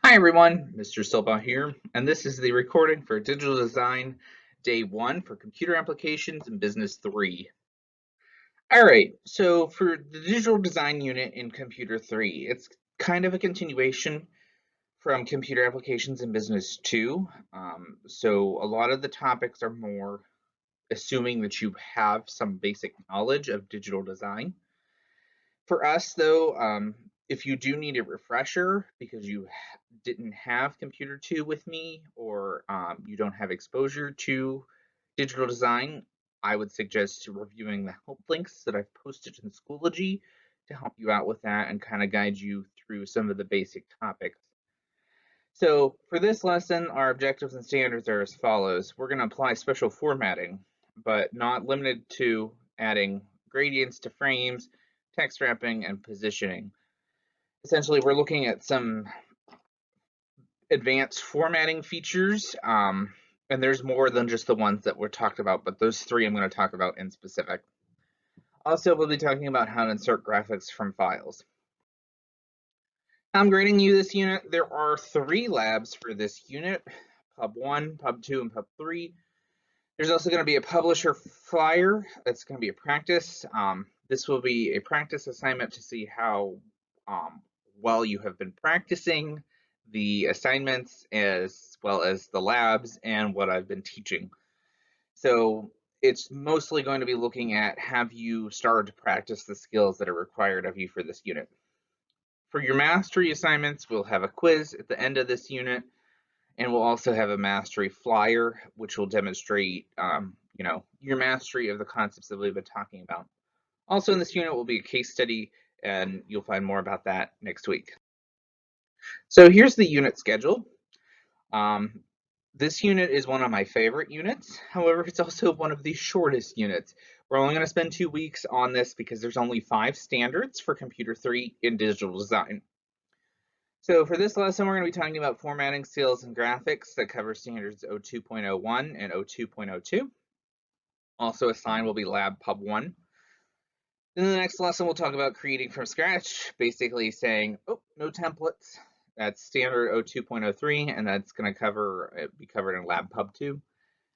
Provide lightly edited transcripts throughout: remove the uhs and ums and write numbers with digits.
Hi everyone, Mr. Silbaugh here, and this is the recording for Digital Design Day 1 for Computer Applications in Business 3. Alright, so for the Digital Design unit in Computer 3, it's kind of a continuation from Computer Applications in Business 2. So a lot of the topics are more assuming that you have some basic knowledge of digital design. For us, though, if you do need a refresher because you didn't have Computer 2 with me or you don't have exposure to digital design, I would suggest reviewing the help links that I've posted in Schoology to help you out with that and kind of guide you through some of the basic topics. So for this lesson, our objectives and standards are as follows. We're going to apply special formatting, but not limited to adding gradients to frames, text wrapping, and positioning. Essentially, we're looking at some advanced formatting features, and there's more than just the ones that were talked about, but those three I'm going to talk about in specific. Also, we'll be talking about how to insert graphics from files. I'm grading you this unit. There are 3 labs for this unit, Pub 1, Pub 2, and Pub 3. There's also going to be a publisher flyer. That's going to be a practice. This will be a practice assignment to see how well you have been practicing the assignments as well as the labs and what I've been teaching. So it's mostly going to be looking at have you started to practice the skills that are required of you for this unit. For your mastery assignments, we'll have a quiz at the end of this unit, and we'll also have a mastery flyer, which will demonstrate, your mastery of the concepts that we've been talking about. Also in this unit will be a case study, and you'll find more about that next week. So here's the unit schedule. This unit is one of my favorite units. However, it's also one of the shortest units. We're only going to spend 2 weeks on this because there's only 5 standards for Computer 3 in digital design. So for this lesson, we're going to be talking about formatting, sales, and graphics that cover standards 02.01 and 02.02. Also assigned will be Lab Pub 1. Then the next lesson, we'll talk about creating from scratch, basically saying, oh, no templates. That's standard 02.03, and that's going to be covered in Lab Pub 2.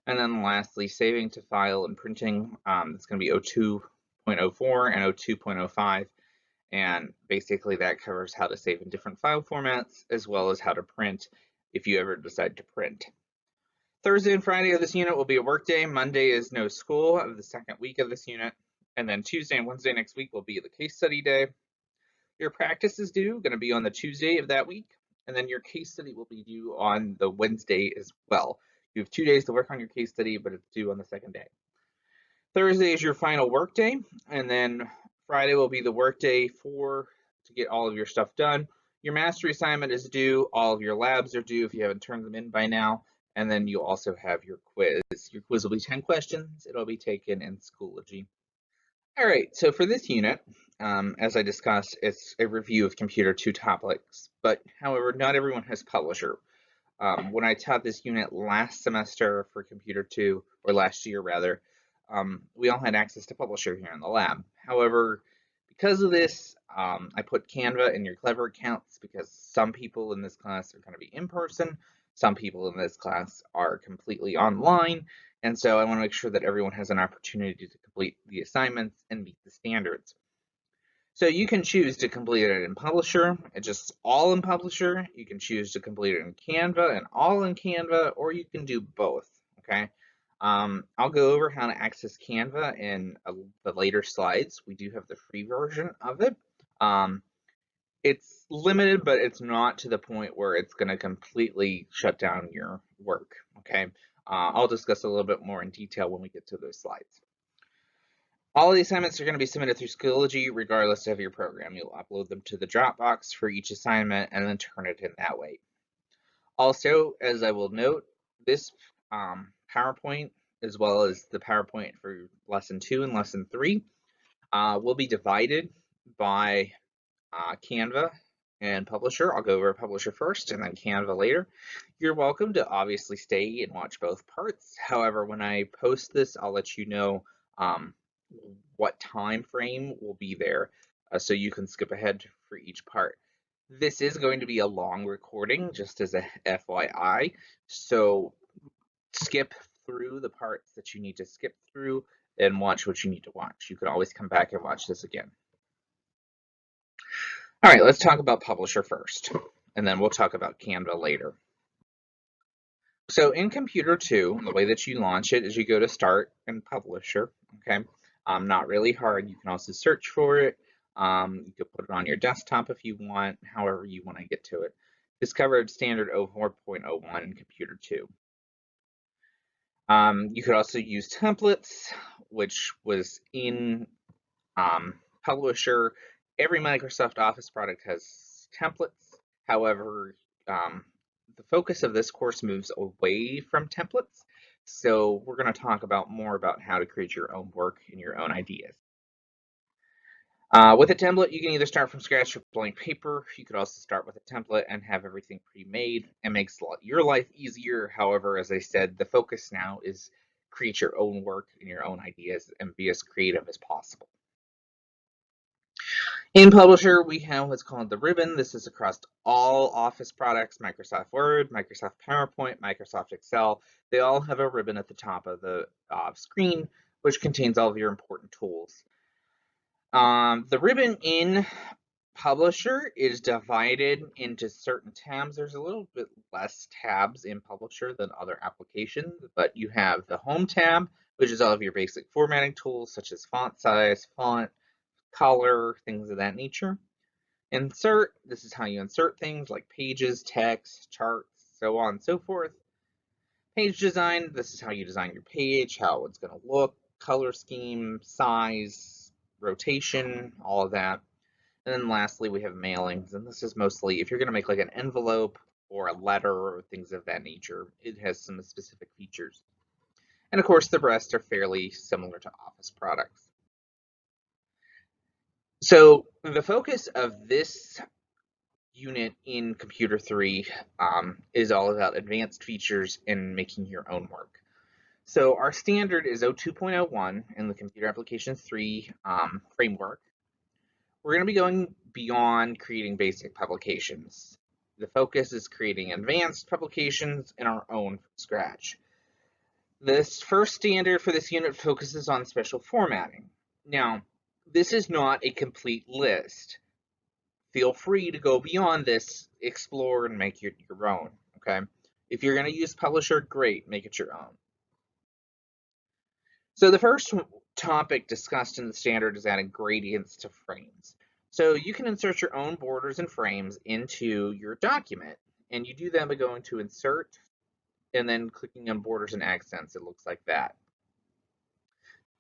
And then lastly, saving to file and printing. That's going to be 02.04 and 02.05. And basically that covers how to save in different file formats, as well as how to print if you ever decide to print. Thursday and Friday of this unit will be a work day. Monday is no school of the second week of this unit. And then Tuesday and Wednesday next week will be the case study day. Your practice is due, going to be on the Tuesday of that week. And then your case study will be due on the Wednesday as well. You have 2 days to work on your case study, but it's due on the second day. Thursday is your final work day, and then Friday will be the work day to get all of your stuff done. Your mastery assignment is due, all of your labs are due if you haven't turned them in by now, and then you'll also have your quiz. Your quiz will be 10 questions. It'll be taken in Schoology. All right, so for this unit, as I discussed, it's a review of Computer 2 topics, but however, not everyone has Publisher. When I taught this unit last semester for Computer 2, or last year rather, we all had access to Publisher here in the lab. However, because of this, I put Canva in your Clever accounts because some people in this class are going to be in person, some people in this class are completely online, and so I want to make sure that everyone has an opportunity to complete the assignments and meet the standards. So you can choose to complete it in Publisher, just all in Publisher. You can choose to complete it in Canva and all in Canva, or you can do both, okay? I'll go over how to access Canva in the later slides. We do have the free version of it. It's limited, but it's not to the point where it's going to completely shut down your work, okay? I'll discuss a little bit more in detail when we get to those slides. All of the assignments are going to be submitted through Schoology regardless of your program. You'll upload them to the Dropbox for each assignment and then turn it in that way. Also, as I will note, this PowerPoint, as well as the PowerPoint for Lesson 2 and Lesson 3, will be divided by Canva and Publisher. I'll go over Publisher first and then Canva later. You're welcome to obviously stay and watch both parts. However, when I post this, I'll let you know what time frame will be there so you can skip ahead for each part. This is going to be a long recording, just as a FYI, so skip through the parts that you need to skip through and watch what you need to watch. You could always come back and watch this again. All right, let's talk about Publisher first, and then we'll talk about Canva later. So in Computer 2, the way that you launch it is you go to Start and Publisher, okay? Not really hard. You can also search for it. You could put it on your desktop if you want, however you want to get to it. Discovered standard 04.01 in Computer 2. You could also use templates, which was in Publisher. Every Microsoft Office product has templates. However, the focus of this course moves away from templates. So we're going to talk about more about how to create your own work and your own ideas. With a template, you can either start from scratch with blank paper. You could also start with a template and have everything pre-made. It makes your life easier. However, as I said, the focus now is create your own work and your own ideas and be as creative as possible. In Publisher, we have what's called the ribbon. This is across all Office products, Microsoft Word, Microsoft PowerPoint, Microsoft Excel. They all have a ribbon at the top of the screen, which contains all of your important tools. The ribbon in Publisher is divided into certain tabs. There's a little bit less tabs in Publisher than other applications, but you have the Home tab, which is all of your basic formatting tools, such as font size, font, color, things of that nature. Insert, this is how you insert things like pages, text, charts, so on and so forth. Page design, this is how you design your page, how it's going to look, color scheme, size, rotation, all of that. And then lastly, we have mailings, and this is mostly if you're going to make like an envelope or a letter or things of that nature, it has some specific features. And of course, the rest are fairly similar to Office products. So the focus of this unit in Computer 3 is all about advanced features and making your own work. So our standard is 02.01 in the Computer Applications 3 framework. We're going to be going beyond creating basic publications. The focus is creating advanced publications in our own from scratch. This first standard for this unit focuses on special formatting. Now, this is not a complete list. Feel free to go beyond this, explore, and make it your own, okay? If you're going to use Publisher, great, make it your own. So the first topic discussed in the standard is adding gradients to frames. So you can insert your own borders and frames into your document, and you do that by going to Insert, and then clicking on Borders and Accents. It looks like that.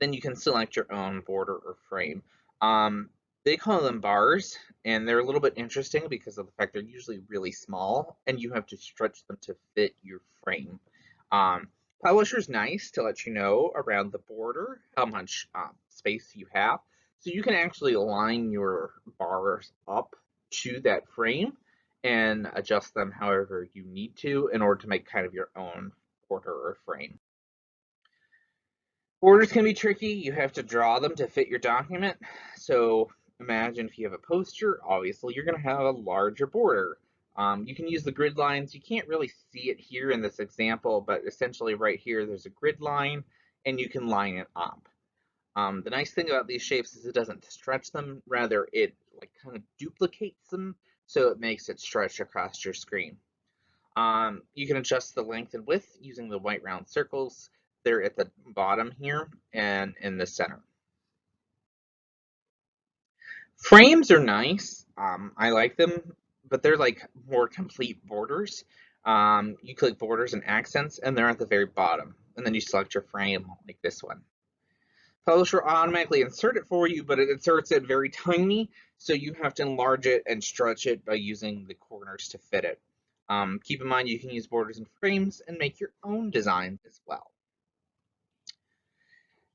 Then you can select your own border or frame. They call them bars, and they're a little bit interesting because of the fact they're usually really small, and you have to stretch them to fit your frame. Publisher's nice to let you know around the border how much space you have, so you can actually align your bars up to that frame and adjust them however you need to in order to make kind of your own border or frame. Borders can be tricky. You have to draw them to fit your document. So imagine if you have a poster, obviously you're going to have a larger border. You can use the grid lines. You can't really see it here in this example, but essentially right here there's a grid line and you can line it up. The nice thing about these shapes is it doesn't stretch them, rather it like kind of duplicates them, so it makes it stretch across your screen. You can adjust the length and width using the white round circles. They're at the bottom here and in the center. Frames are nice. I like them, but they're like more complete borders. You click borders and accents, and they're at the very bottom. And then you select your frame like this one. Publisher will automatically insert it for you, but it inserts it very tiny, so you have to enlarge it and stretch it by using the corners to fit it. Keep in mind you can use borders and frames and make your own designs as well.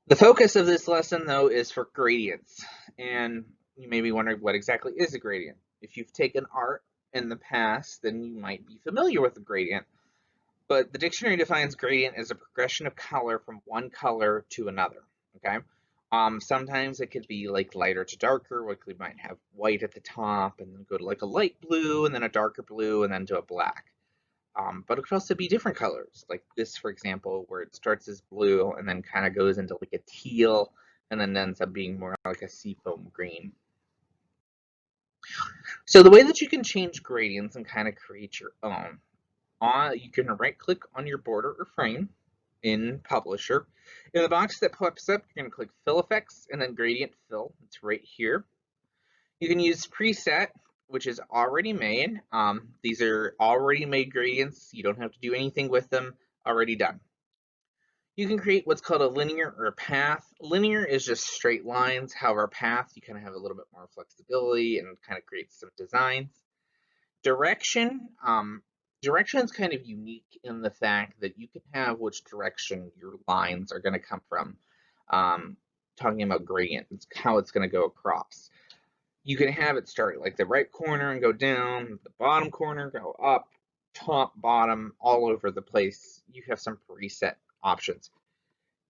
The focus of this lesson, though, is for gradients, and you may be wondering what exactly is a gradient. If you've taken art in the past, then you might be familiar with a gradient, but the dictionary defines gradient as a progression of color from one color to another, okay? Sometimes it could be like lighter to darker, like we might have white at the top and then go to like a light blue and then a darker blue and then to a black. But it could also be different colors, like this, for example, where it starts as blue and then kind of goes into like a teal and then ends up being more like a seafoam green. So the way that you can change gradients and kind of create your own, you can right click on your border or frame in Publisher. In the box that pops up, you're going to click Fill Effects and then Gradient Fill. It's right here. You can use Preset, which is already made. These are already made gradients. You don't have to do anything with them. Already done. You can create what's called a linear or a path. Linear is just straight lines. However, path, you kind of have a little bit more flexibility and kind of create some designs. Direction, direction is kind of unique in the fact that you can have which direction your lines are going to come from. Talking about gradient, it's how it's going to go across. You can have it start like the right corner and go down, the bottom corner, go up, top, bottom, all over the place. You have some preset options.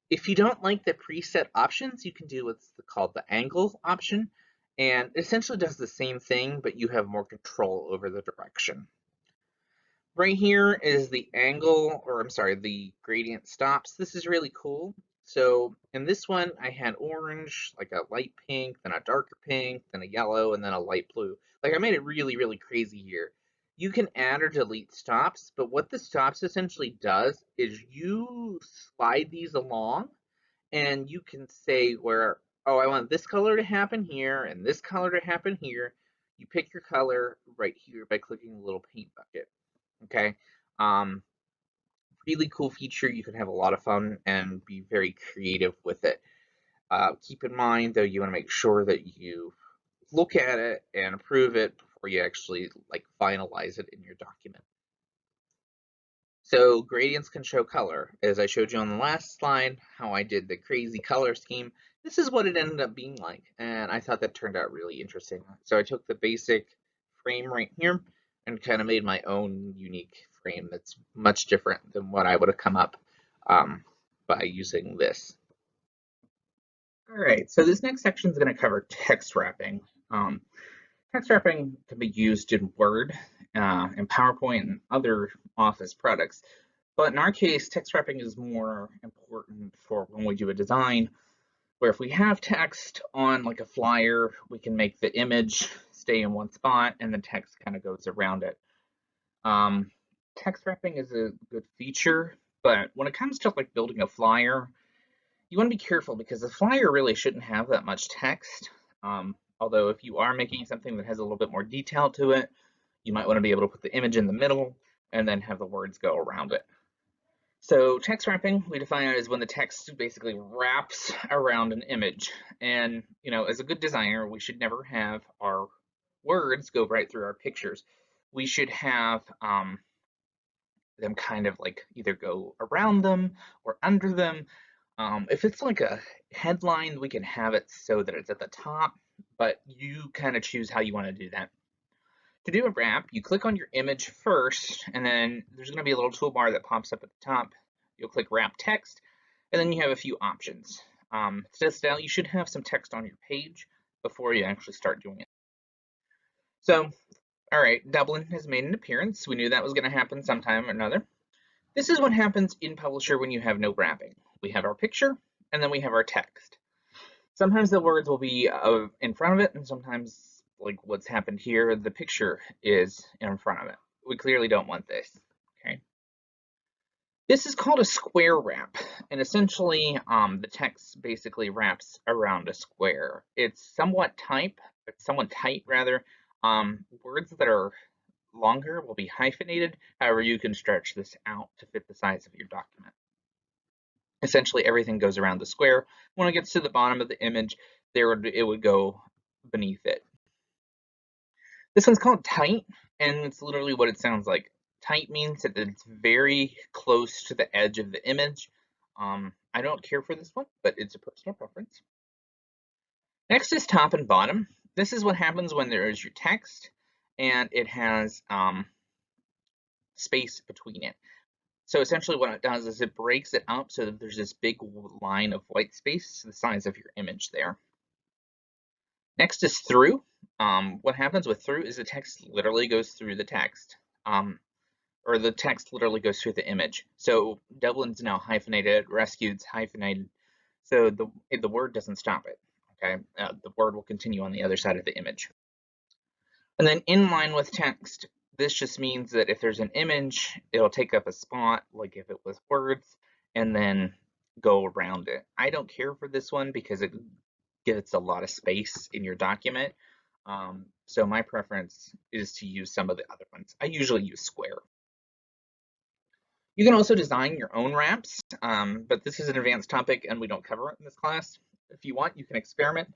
If you don't like the preset options, you can do what's called the angle option, and essentially does the same thing, but you have more control over the direction. Right here is the angle, or I'm sorry, the gradient stops. This is really cool. So in this one, I had orange, like a light pink, then a darker pink, then a yellow, and then a light blue. Like I made it really, really crazy here. You can add or delete stops, but what the stops essentially does is you slide these along and you can say where, oh, I want this color to happen here and this color to happen here. You pick your color right here by clicking the little paint bucket. Okay. Um, Really cool feature. You can have a lot of fun and be very creative with it. Keep in mind though, you want to make sure that you look at it and approve it before you actually like finalize it in your document. So gradients can show color. As I showed you on the last slide, how I did the crazy color scheme, this is what it ended up being like. And I thought that turned out really interesting. So I took the basic frame right here and kind of made my own unique frame that's much different than what I would have come up by using this. All right, so this next section is going to cover text wrapping. Um, Text wrapping can be used in Word, in PowerPoint, and other Office products. But in our case, text wrapping is more important for when we do a design, where if we have text on like a flyer, we can make the image stay in one spot and the text kind of goes around it. Um, Text wrapping is a good feature, but when it comes to like building a flyer, you want to be careful because the flyer really shouldn't have that much text. Although if you are making something that has a little bit more detail to it, you might want to be able to put the image in the middle and then have the words go around it. So text wrapping, we define it as when the text basically wraps around an image. And, you know, as a good designer, we should never have our words go right through our pictures. We should have them kind of like either go around them or under them. If it's like a headline, we can have it so that it's at the top, but you kind of choose how you want to do that. To do a wrap, you click on your image first, and then there's going to be a little toolbar that pops up at the top. You'll click Wrap Text, and then you have a few options. Now you should have some text on your page before you actually start doing it. So, all right, Dublin has made an appearance. We knew that was going to happen sometime or another. This is what happens in Publisher when you have no wrapping. We have our picture, and then we have our text. Sometimes the words will be in front of it, and sometimes like what's happened here, the picture is in front of it. We clearly don't want this, okay? This is called a square wrap, and essentially the text basically wraps around a square. It's somewhat tight rather. Words that are longer will be hyphenated. However, you can stretch this out to fit the size of your document. Essentially everything goes around the square. When it gets to the bottom of the image, it would go beneath it. This one's called tight, and it's literally what it sounds like. Tight means that it's very close to the edge of the image. I don't care for this one, but it's a personal preference. Next is top and bottom. This is what happens when there is your text and it has space between it. So essentially what it does is it breaks it up so that there's this big line of white space the size of your image there. Next is through. What happens with through is the text literally goes through the text, or the text literally goes through the image. So Dublin's now hyphenated, rescued's hyphenated, so the word doesn't stop it. Okay, the word will continue on the other side of the image. And then inline with text, this just means that if there's an image, it'll take up a spot, like if it was words, and then go around it. I don't care for this one because it gets a lot of space in your document. So my preference is to use some of the other ones. I usually use square. You can also design your own wraps, but this is an advanced topic and we don't cover it in this class. If you want, you can experiment,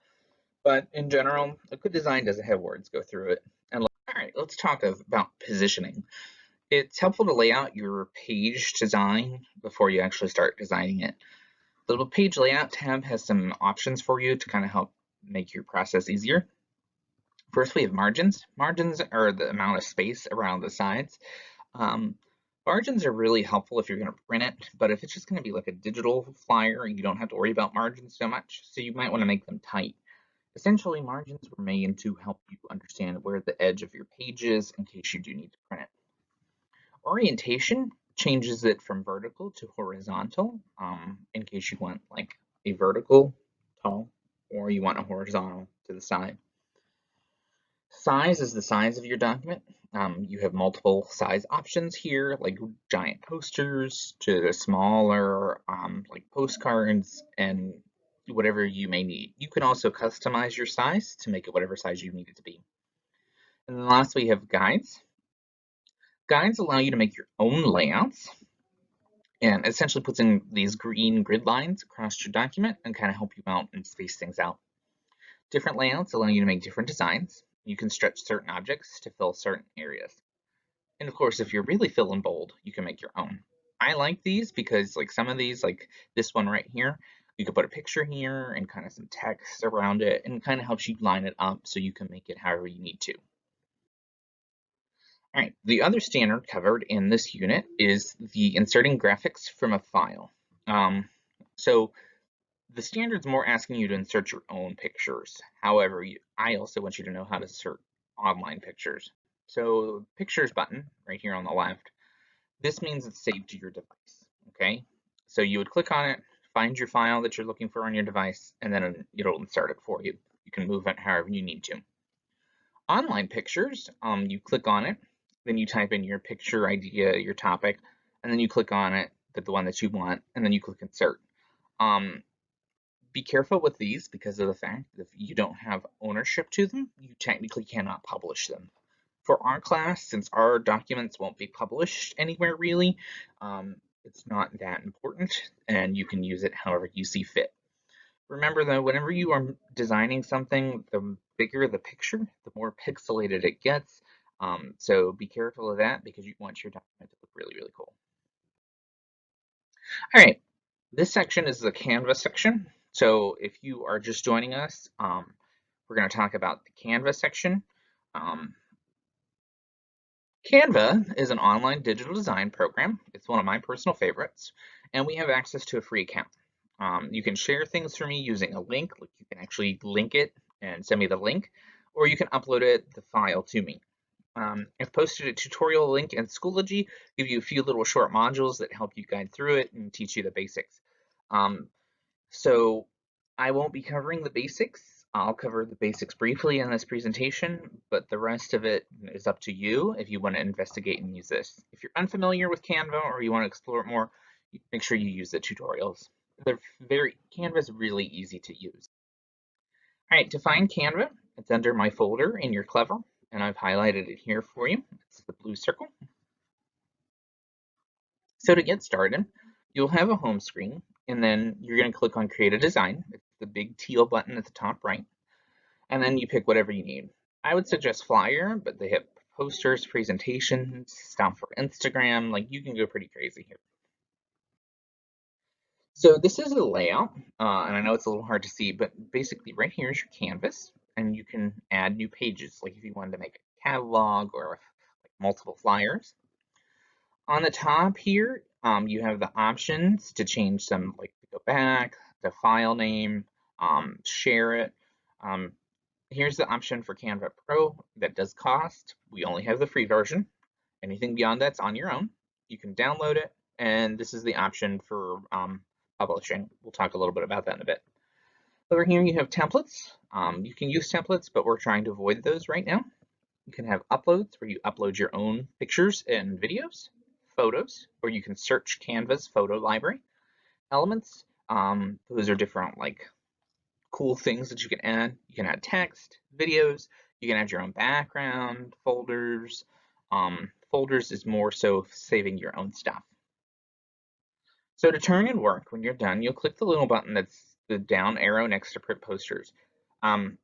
but in general, a good design doesn't have words go through it. And all right, let's talk about positioning. It's helpful to lay out your page design before you actually start designing it. The little page layout tab has some options for you to kind of help make your process easier. First, we have margins. Margins are the amount of space around the sides. Margins are really helpful if you're going to print it, but if it's just going to be like a digital flyer, you don't have to worry about margins so much, so you might want to make them tight. Essentially, margins were made to help you understand where the edge of your page is in case you do need to print it. Orientation changes it from vertical to horizontal, in case you want like a vertical tall or you want a horizontal to the side. Size is the size of your document. You have multiple size options here, like giant posters to the smaller, like postcards and whatever you may need. You can also customize your size to make it whatever size you need it to be. And then last we have guides. Guides allow you to make your own layouts and essentially puts in these green grid lines across your document and kind of help you out and space things out. Different layouts allow you to make different designs. You can stretch certain objects to fill certain areas. And of course, if you're really filling bold, you can make your own. I like these because like some of these, like this one right here, you could put a picture here and kind of some text around it and kind of helps you line it up so you can make it however you need to. All right, the other standard covered in this unit is the inserting graphics from a file. So the standard's more asking you to insert your own pictures. However, I also want you to know how to insert online pictures. So pictures button right here on the left, this means it's saved to your device, okay? So you would click on it, find your file that you're looking for on your device, and then it'll insert it for you. You can move it however you need to. Online pictures, you click on it, then you type in your picture idea, your topic, and then you click on it, the one that you want, and then you click insert. Be careful with these because of the fact that if you don't have ownership to them, you technically cannot publish them. For our class, since our documents won't be published anywhere really, it's not that important and you can use it however you see fit. Remember though, whenever you are designing something, the bigger the picture, the more pixelated it gets. So be careful of that because you want your document to look really, really cool. All right, this section is the Canvas section. So if you are just joining us, we're going to talk about the Canvas section. Canva is an online digital design program. It's one of my personal favorites, and we have access to a free account. You can share things for me using a link. Like you can actually link it and send me the link, or you can upload the file to me. I've posted a tutorial link in Schoology, give you a few little short modules that help you guide through it and teach you the basics. So I won't be covering the basics. I'll cover the basics briefly in this presentation, but the rest of it is up to you if you want to investigate and use this. If you're unfamiliar with Canva or you want to explore it more, make sure you use the tutorials. Canva is really easy to use. All right, to find Canva, it's under my folder in your Clever, and I've highlighted it here for you. It's the blue circle. So to get started, you'll have a home screen, and then you're going to click on Create a Design. It's the big teal button at the top right, and then you pick whatever you need. I would suggest Flyer, but they have posters, presentations, stuff for Instagram. Like you can go pretty crazy here. So this is a layout, and I know it's a little hard to see, but basically right here is your canvas, and you can add new pages, like if you wanted to make a catalog or like multiple flyers. On the top here, You have the options to change some, like to go back, the file name, share it. Um, Here's the option for Canva Pro that does cost. We only have the free version. Anything beyond that's on your own. You can download it, and this is the option for publishing. We'll talk a little bit about that in a bit. Over here you have templates. You can use templates, but we're trying to avoid those right now. You can have uploads where you upload your own pictures and videos, photos, or you can search Canva's photo library. Elements, those are different like cool things that you can add. You can add text, videos, you can add your own background, folders. Folders is more so saving your own stuff. So to turn in work, when you're done, you'll click the little button that's the down arrow next to print posters.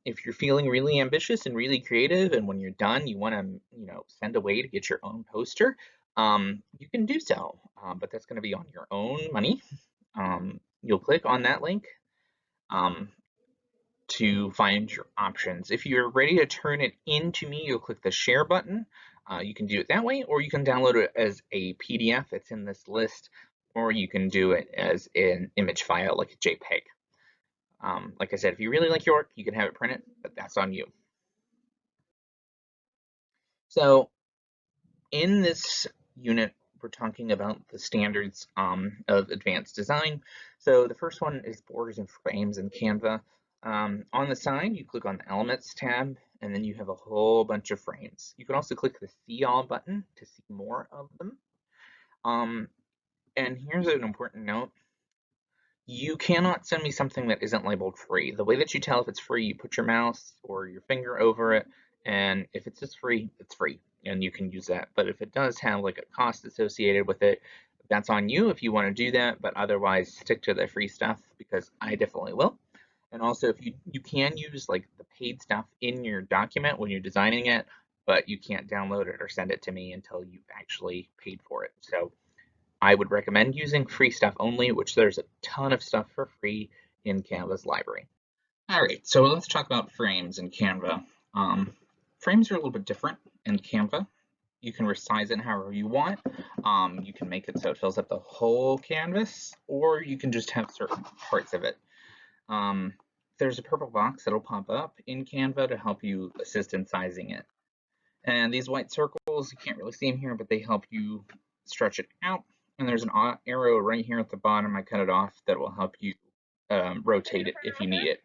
If you're feeling really ambitious and really creative, and when you're done, you want to, send away to get your own poster, you can do so, but that's going to be on your own money. You'll click on that link um, to find your options. If you're ready to turn it into me, you'll click the share button. You can do it that way, or you can download it as a PDF. It's in this list, or you can do it as an image file like a JPEG. Like I said, if you really like your work, you can have it printed, but that's on you. So in this unit, we're talking about the standards of advanced design. So the first one is borders and frames in Canva. On the side, you click on the Elements tab, and then you have a whole bunch of frames. You can also click the See All button to see more of them. And here's an important note. You cannot send me something that isn't labeled free. The way that you tell if it's free, you put your mouse or your finger over it, and if it's just free, it's free, and you can use that. But if it does have like a cost associated with it, that's on you if you want to do that, but otherwise stick to the free stuff because I definitely will. And also if you can use like the paid stuff in your document when you're designing it, but you can't download it or send it to me until you've actually paid for it. So I would recommend using free stuff only, which there's a ton of stuff for free in Canva's library. All right, so let's talk about frames in Canva. Frames are a little bit different in Canva. You can resize it however you want. You can make it so it fills up the whole canvas, or you can just have certain parts of it. There's a purple box that'll pop up in Canva to help you assist in sizing it. And these white circles, you can't really see them here, but they help you stretch it out. And there's an arrow right here at the bottom. I cut it off that will help you rotate it if you need it.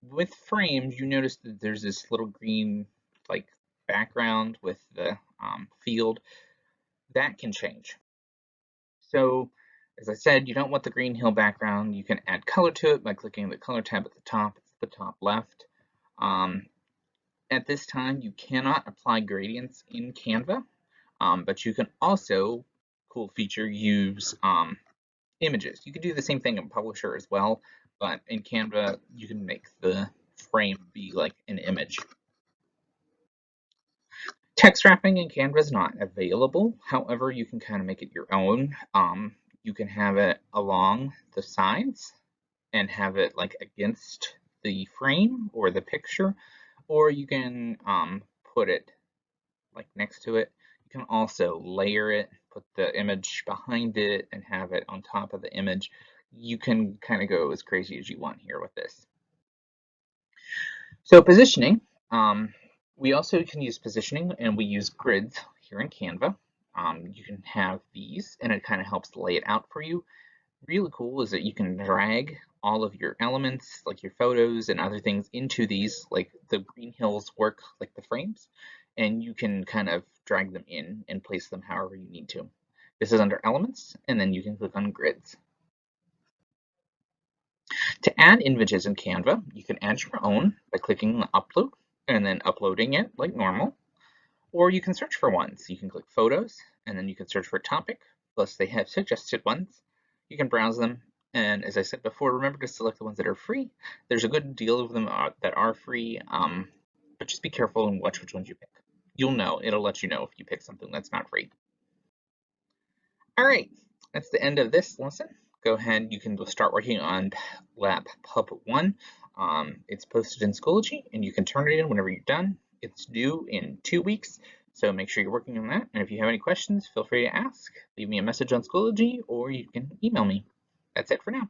With frames, you notice that there's this little green like background with the field. That can change. So as I said, you don't want the green hill background. You can add color to it by clicking the color tab at the top. It's the top left. At this time, you cannot apply gradients in Canva, but you can also, cool feature, use images. You can do the same thing in Publisher as well, but in Canva, you can make the frame be like an image. Text wrapping in Canva is not available. However, you can kind of make it your own. You can have it along the sides and have it like against the frame or the picture, or you can put it like next to it. You can also layer it, put the image behind it, and have it on top of the image. You can kind of go as crazy as you want here with this. So positioning, we also can use positioning, and we use grids here in Canva. You can have these, and it kind of helps lay it out for you. Really cool is that you can drag all of your elements, like your photos and other things, into these, like the green hills work like the frames, and you can kind of drag them in and place them however you need to. This is under Elements, and then you can click on Grids. To add images in Canva, you can add your own by clicking the Upload and then uploading it like normal, or you can search for ones. You can click Photos, and then you can search for a topic, plus they have suggested ones. You can browse them, and as I said before, remember to select the ones that are free. There's a good deal of them that are free, but just be careful and watch which ones you pick. You'll know, it'll let you know if you pick something that's not free. All right, that's the end of this lesson. Go ahead, you can start working on Lab Pub 1. It's posted in Schoology, and you can turn it in whenever you're done. It's due in 2 weeks, So make sure you're working on that. And if you have any questions, feel free to ask. Leave me a message on Schoology or you can email me. That's it for now.